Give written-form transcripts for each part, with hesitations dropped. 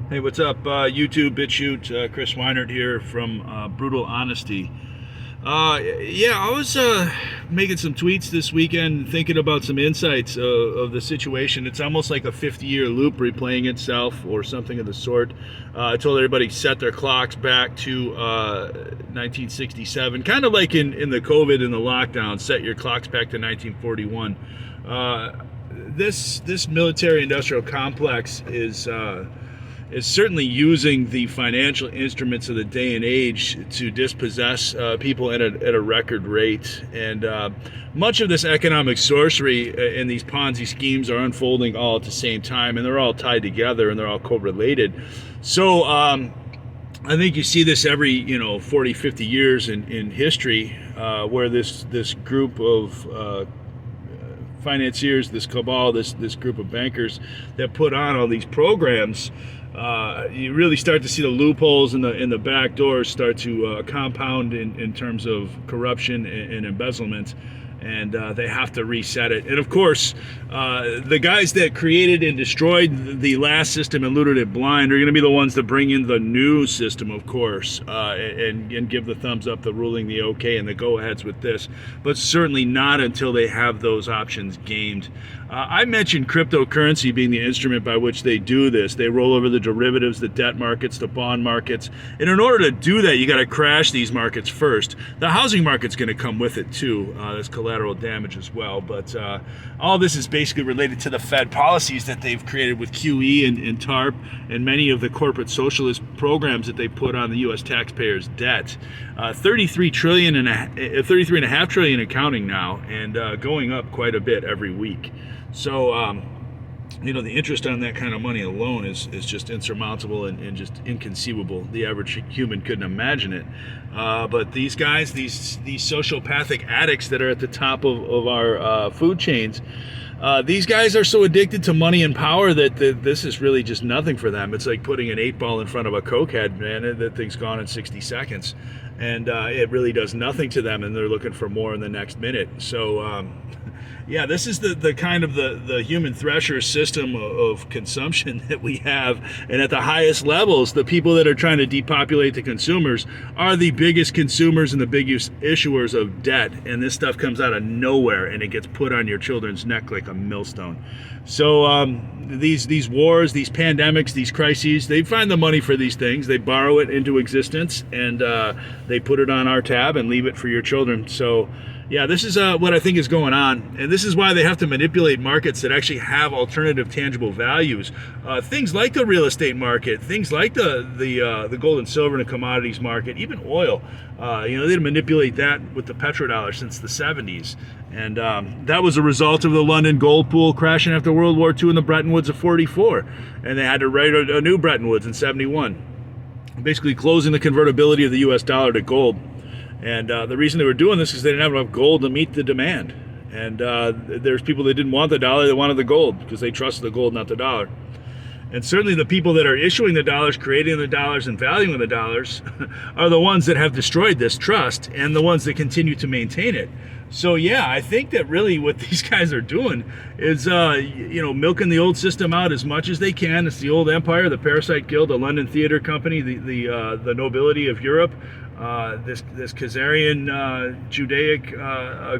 Hey, what's up, YouTube, BitChute? Chris Weinert here from Brutal Honesty. Yeah, I was making some tweets this weekend, thinking about some insights of the situation. It's almost like a 50-year loop replaying itself, or something of the sort. I told everybody set their clocks back to 1967, kind of like in the COVID and the lockdown. Set your clocks back to 1941. This military-industrial complex is certainly using the financial instruments of the day and age to dispossess people at a record rate. And much of this economic sorcery and these Ponzi schemes are unfolding all at the same time, and they're all tied together and they're all correlated. So I think you see this every 40, 50 years in history, where this group of financiers, this cabal, this group of bankers that put on all these programs, you really start to see the loopholes in the back doors start to compound in terms of corruption and embezzlement, and they have to reset it. And of course, the guys that created and destroyed the last system and looted it blind are going to be the ones that bring in the new system, of course, and give the thumbs up, the ruling, the okay, and the go-aheads with this, but certainly not until they have those options gamed. I mentioned cryptocurrency being the instrument by which they do this. They roll over the derivatives, the debt markets, the bond markets. And in order to do that, you got to crash these markets first. The housing market's going to come with it too. There's collateral damage as well. But all this is basically related to the Fed policies that they've created with QE and TARP and many of the corporate socialist programs that they put on the U.S. taxpayers' debt. 33 and a half trillion accounting now, and going up quite a bit every week. So, the interest on that kind of money alone is just insurmountable and just inconceivable. The average human couldn't imagine it. But these guys, these sociopathic addicts that are at the top of our food chains, these guys are so addicted to money and power that this is really just nothing for them. It's like putting an 8-ball in front of a Coke head, man. That thing's gone in 60 seconds. And it really does nothing to them, and they're looking for more in the next minute. So, yeah, this is the kind of the human thresher system of consumption that we have. And at the highest levels, the people that are trying to depopulate the consumers are the biggest consumers and the biggest issuers of debt. And this stuff comes out of nowhere, and it gets put on your children's neck like a millstone. So these wars, these pandemics, these crises, they find the money for these things. They borrow it into existence, and they put it on our tab and leave it for your children. So yeah, this is what I think is going on, and this is why they have to manipulate markets that actually have alternative tangible values. Things like the real estate market, things like the gold and silver and the commodities market, even oil. They manipulate that with the petrodollar since the 70s, and that was a result of the London gold pool crashing after World War II and the Bretton Woods of '44, and they had to write a new Bretton Woods in '71, basically closing the convertibility of the U.S. dollar to gold. And the reason they were doing this is they didn't have enough gold to meet the demand. And there's people that didn't want the dollar, they wanted the gold because they trusted the gold, not the dollar. And certainly the people that are issuing the dollars, creating the dollars, and valuing the dollars are the ones that have destroyed this trust and the ones that continue to maintain it. So yeah, I think that really what these guys are doing is, milking the old system out as much as they can. It's the old empire, the Parasite Guild, the London Theatre Company, the nobility of Europe, this Khazarian Judaic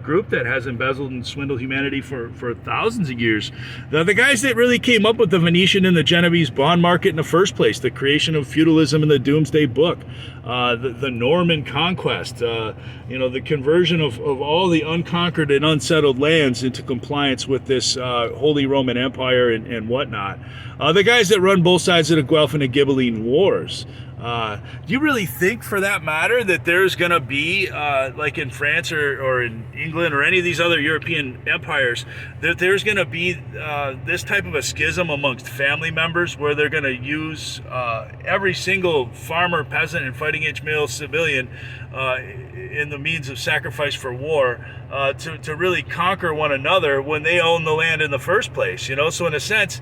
group that has embezzled and swindled humanity for thousands of years. The guys that really came up with the Venetian and the Genovese bond market in the first place, the creation of feudalism in the Doomsday Book, the Norman conquest, the conversion of all the unconquered and unsettled lands into compliance with this Holy Roman Empire and whatnot. The guys that run both sides of the Guelph and the Ghibelline Wars. Do you really think, for that matter, that there's going to be, like in France or in England or any of these other European empires, that there's going to be this type of a schism amongst family members where they're going to use every single farmer, peasant, and fighting age male civilian in the means of sacrifice for war to really conquer one another when they own the land in the first place? So in a sense,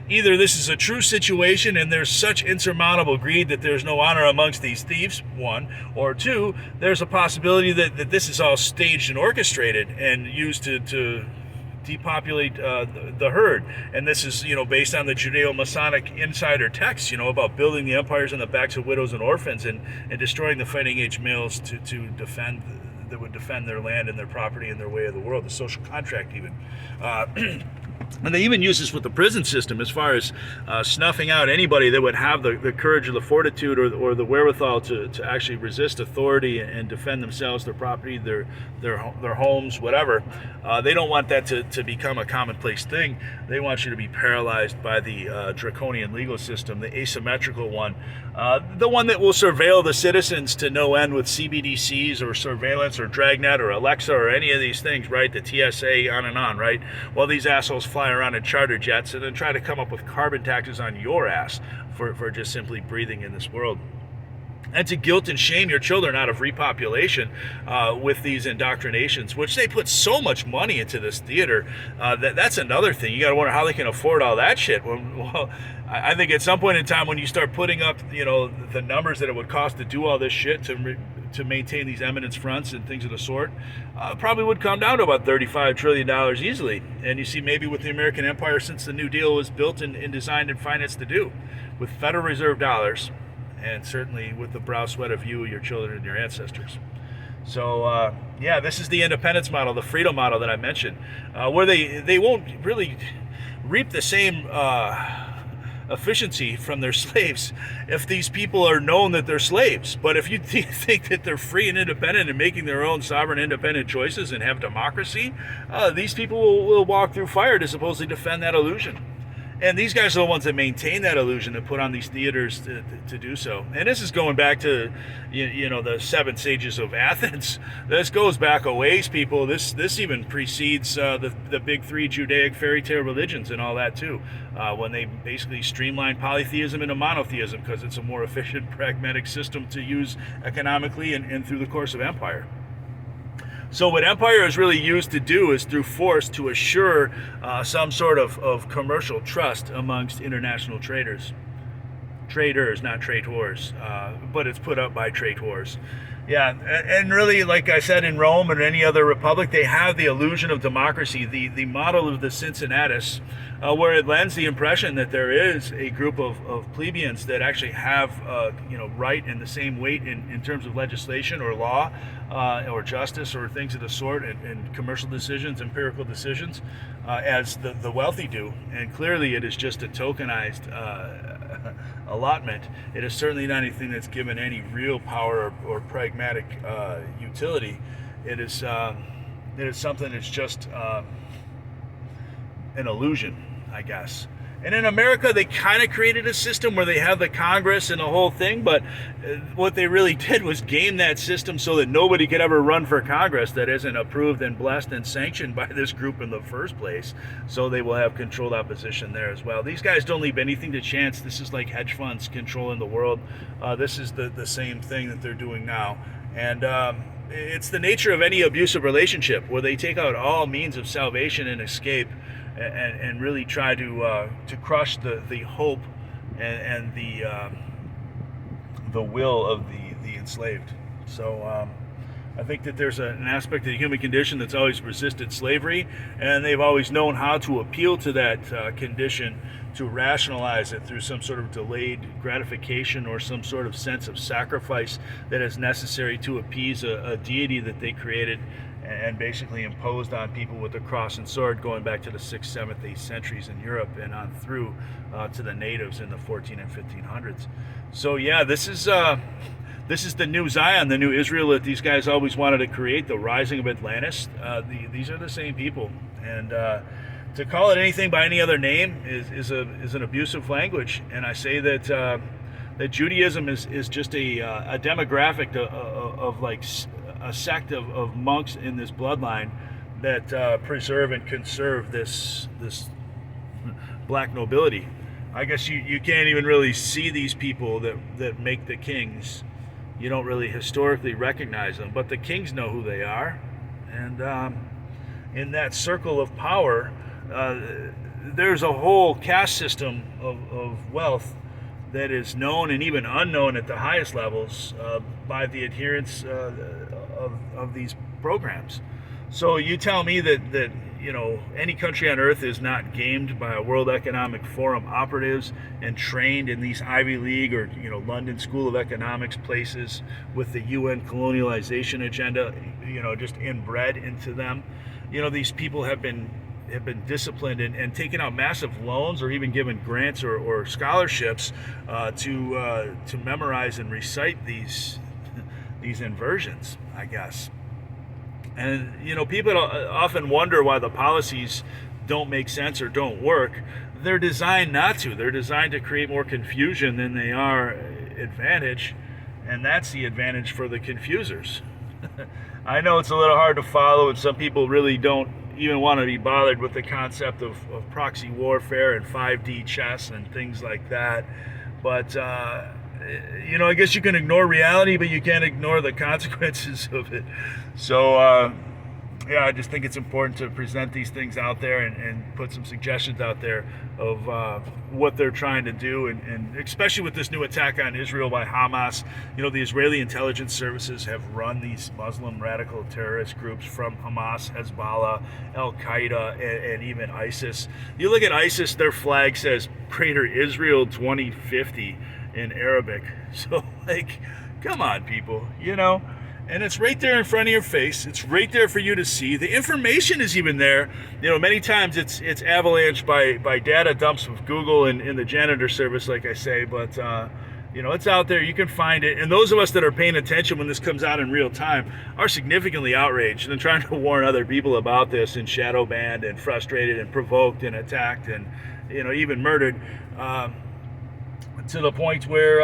either this is a true situation and there's such insurmountable greed that there's no honor amongst these thieves, one, or two, there's a possibility that this is all staged and orchestrated and used to depopulate the herd. And this is, based on the Judeo-Masonic insider texts, about building the empires on the backs of widows and orphans, and destroying the fighting age males to defend that would defend their land and their property and their way of the world, the social contract even. And they even use this with the prison system as far as snuffing out anybody that would have the courage or the fortitude or the wherewithal to actually resist authority and defend themselves, their property, their homes, whatever. They don't want that to become a commonplace thing. They want you to be paralyzed by the draconian legal system, the asymmetrical one, the one that will surveil the citizens to no end with CBDCs or surveillance or Dragnet or Alexa or any of these things, right? The TSA, on and on, right? While these assholes fly around in charter jets and then try to come up with carbon taxes on your ass for just simply breathing in this world. And to guilt and shame your children out of repopulation with these indoctrinations, which they put so much money into this theater. That's another thing. You got to wonder how they can afford all that shit. Well, I think at some point in time when you start putting up, the numbers that it would cost to do all this shit to maintain these eminence fronts and things of the sort, probably would come down to about $35 trillion easily. And you see, maybe with the American empire, since the New Deal was built and designed and financed to do, with Federal Reserve dollars, and certainly with the brow sweat of you, your children, and your ancestors. So, this is the independence model, the freedom model that I mentioned, where they won't really reap the same efficiency from their slaves if these people are known that they're slaves. But if you think that they're free and independent and making their own sovereign independent choices and have democracy, these people will walk through fire to supposedly defend that illusion. And these guys are the ones that maintain that illusion, that put on these theaters to do so. And this is going back to, the 7 sages of Athens. This goes back a ways, people. This even precedes the big 3 Judaic fairy tale religions and all that too, when they basically streamline polytheism into monotheism because it's a more efficient, pragmatic system to use economically and through the course of empire. So what empire is really used to do is through force to assure some sort of commercial trust amongst international traders. Traders, not traitors, but it's put up by traitors. Yeah, and really, like I said, in Rome and any other republic, they have the illusion of democracy, the model of the Cincinnatus, where it lends the impression that there is a group of plebeians that actually have, right and the same weight in terms of legislation or law or justice or things of the sort, and commercial decisions, empirical decisions, as the wealthy do. And clearly it is just a tokenized allotment. It is certainly not anything that's given any real power or pragmatic utility. It is something that's just an illusion, I guess. And in America, they kind of created a system where they have the Congress and the whole thing, but what they really did was game that system so that nobody could ever run for Congress that isn't approved and blessed and sanctioned by this group in the first place. So they will have controlled opposition there as well. These guys don't leave anything to chance. This is like hedge funds controlling the world. This is the same thing that they're doing now. And it's the nature of any abusive relationship where they take out all means of salvation and escape, and really try to crush the hope and the will of the enslaved. So I think that there's an aspect of the human condition that's always resisted slavery, and they've always known how to appeal to that condition, to rationalize it through some sort of delayed gratification or some sort of sense of sacrifice that is necessary to appease a deity that they created and basically imposed on people with the cross and sword, going back to the 6th, 7th, 8th centuries in Europe and on through to the natives in the 14 and 1500s. So yeah, this is the new Zion, the new Israel that these guys always wanted to create, the rising of Atlantis. These are the same people, and to call it anything by any other name is an abusive language. And I say that that Judaism is just a demographic of like a sect of monks in this bloodline that preserve and conserve this black nobility. I guess you can't even really see these people that make the kings. You don't really historically recognize them, but the kings know who they are. And in that circle of power, there's a whole caste system of wealth that is known and even unknown at the highest levels by the adherents of these programs. So you tell me that any country on earth is not gamed by World Economic Forum operatives and trained in these Ivy League or London School of Economics places with the UN colonialization agenda, just inbred into them. These people have been disciplined and taken out massive loans or even given grants or scholarships to memorize and recite these inversions, I guess. And people often wonder why the policies don't make sense or don't work. They're designed not to. They're designed to create more confusion than they are advantage, and that's the advantage for the confusers. I know it's a little hard to follow, and some people really don't even want to be bothered with the concept of proxy warfare and 5D chess and things like that. But I guess you can ignore reality, but you can't ignore the consequences of it. So, I just think it's important to present these things out there and put some suggestions out there of what they're trying to do, and especially with this new attack on Israel by Hamas. The Israeli intelligence services have run these Muslim radical terrorist groups from Hamas, Hezbollah, Al-Qaeda, and even ISIS. You look at ISIS, their flag says Greater Israel 2050 in Arabic. So, come on, people, and it's right there in front of your face. It's right there for you to see. The information is even there. Many times it's avalanched by data dumps with Google and the janitor service, like I say, but it's out there. You can find it. And those of us that are paying attention when this comes out in real time are significantly outraged and trying to warn other people about this, and shadow banned and frustrated and provoked and attacked and even murdered. To the point where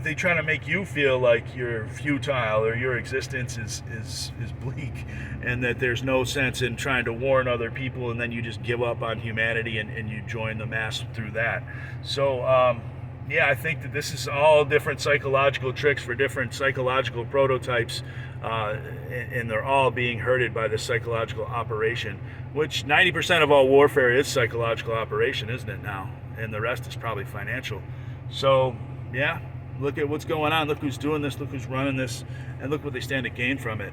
they try to make you feel like you're futile or your existence is bleak, and that there's no sense in trying to warn other people, and then you just give up on humanity and you join the mass through that. So I think that this is all different psychological tricks for different psychological prototypes, and they're all being herded by this psychological operation, which 90% of all warfare is psychological operation, isn't it now? And the rest is probably financial. So, look at what's going on. Look who's doing this. Look who's running this. And look what they stand to gain from it.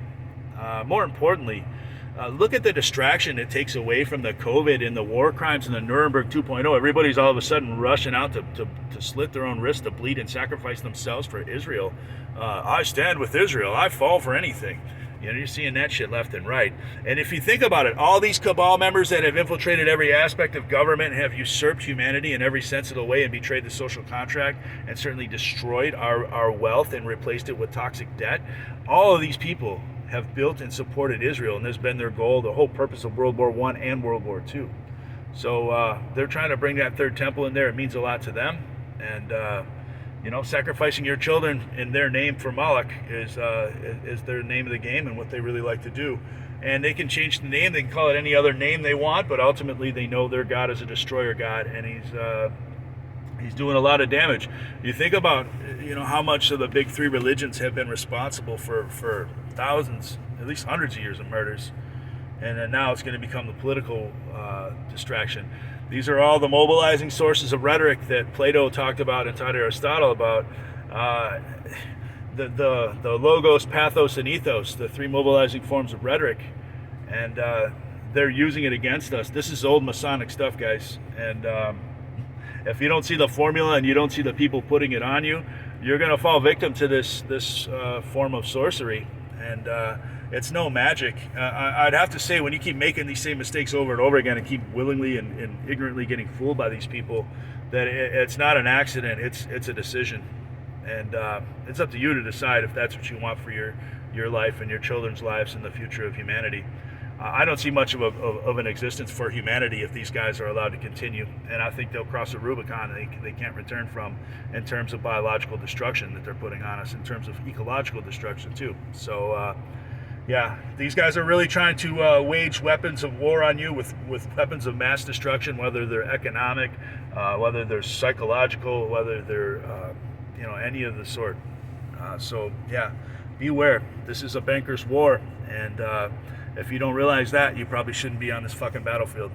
More importantly, look at the distraction it takes away from the COVID and the war crimes and the Nuremberg 2.0. Everybody's all of a sudden rushing out to slit their own wrists, to bleed and sacrifice themselves for Israel. I stand with Israel. I fall for anything. You're seeing that shit left and right. And if you think about it, all these cabal members that have infiltrated every aspect of government and have usurped humanity in every sense of the way and betrayed the social contract and certainly destroyed our wealth and replaced it with toxic debt, all of these people have built and supported Israel, and this has been their goal, the whole purpose of World War I and World War II. So they're trying to bring that third temple in there. It means a lot to them. And sacrificing your children in their name for Moloch is their name of the game and what they really like to do. And they can change the name. They can call it any other name they want, but ultimately they know their God is a destroyer God, and he's doing a lot of damage. You think about how much of the big three religions have been responsible for thousands, at least hundreds of years of murders, and then now it's going to become the political distraction. These are all the mobilizing sources of rhetoric that Plato talked about and taught Aristotle about. The logos, pathos, and ethos, the three mobilizing forms of rhetoric, and they're using it against us. This is old Masonic stuff, guys. And if you don't see the formula and you don't see the people putting it on you, you're going to fall victim to this form of sorcery. And it's no magic. I'd have to say, when you keep making these same mistakes over and over again and keep willingly and ignorantly getting fooled by these people, that it's not an accident, it's a decision. And it's up to you to decide if that's what you want for your life and your children's lives and the future of humanity. I don't see much of an existence for humanity if these guys are allowed to continue, and I think they'll cross a Rubicon they can't return from, in terms of biological destruction that they're putting on us, in terms of ecological destruction too. So these guys are really trying to wage weapons of war on you with weapons of mass destruction, whether they're economic, whether they're psychological, whether they're any of the sort. Beware. This is a banker's war, and if you don't realize that, you probably shouldn't be on this fucking battlefield.